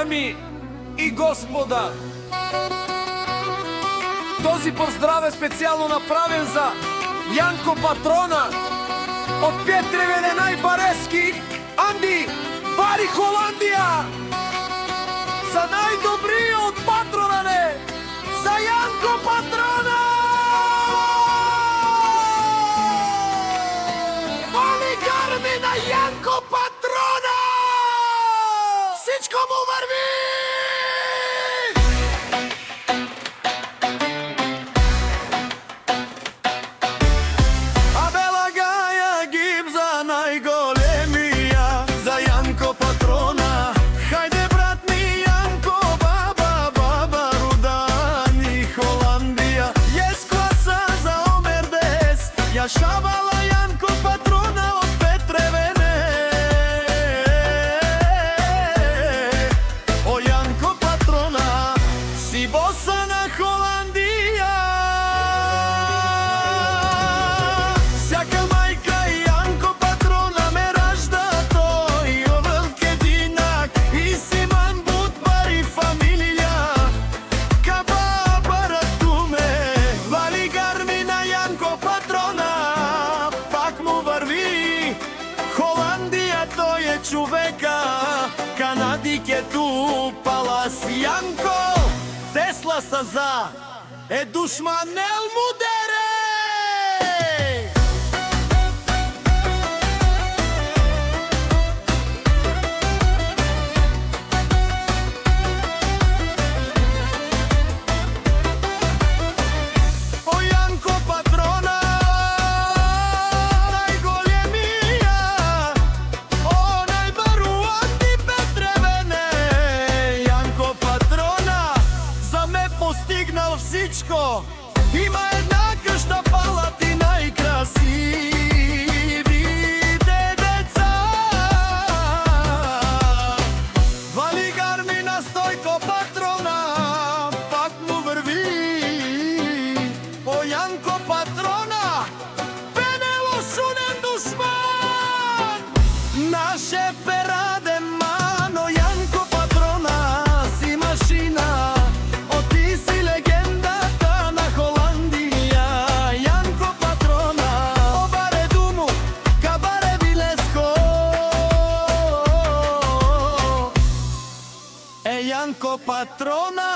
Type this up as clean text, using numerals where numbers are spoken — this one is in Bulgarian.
Дами и господа, този поздрав е специјално направен за Јанко Патрона од Петревене најбарески, Анди, Бари Холандија, за најдобриот патронане, за Јанко Патрона! Олигарми на Јанко Патрона! Всичко му върви! Абела Гаја гиб за најголемија, за Јанко Патрона. Хајде брат ми Јанко, баба Рудани Холандија. Јес класа за Омердес, ја шабала Јанко Патрона од Петревене. О Јанко Патрона, си боса на Холандија. Сјака мајка Јанко Патрона ме ражда, тој овелке динак и Симан Будбари фамилија. Ка баба ратуме, вали гарми на Јанко Патрона, пак му върви. Холандија тој е човека, Канадике ту палас. Јанко, Тесла саза, е душманел му дере. О Јанко Патрона, најголемија, о најбаруанти Петревене. Јанко Патрона за ме постигнал всичко. Има една къща палати најкрасивите деца. Вали гарми на Стојко Патрона, пак му върви. О Јанко Патрона, пенело шунен душман, наше пераде мано. Јанко Патрона си машина, о ти си легендата на Холандија. Јанко Патрона, о баре думу, ка баре билеско. Е Јанко Патрона,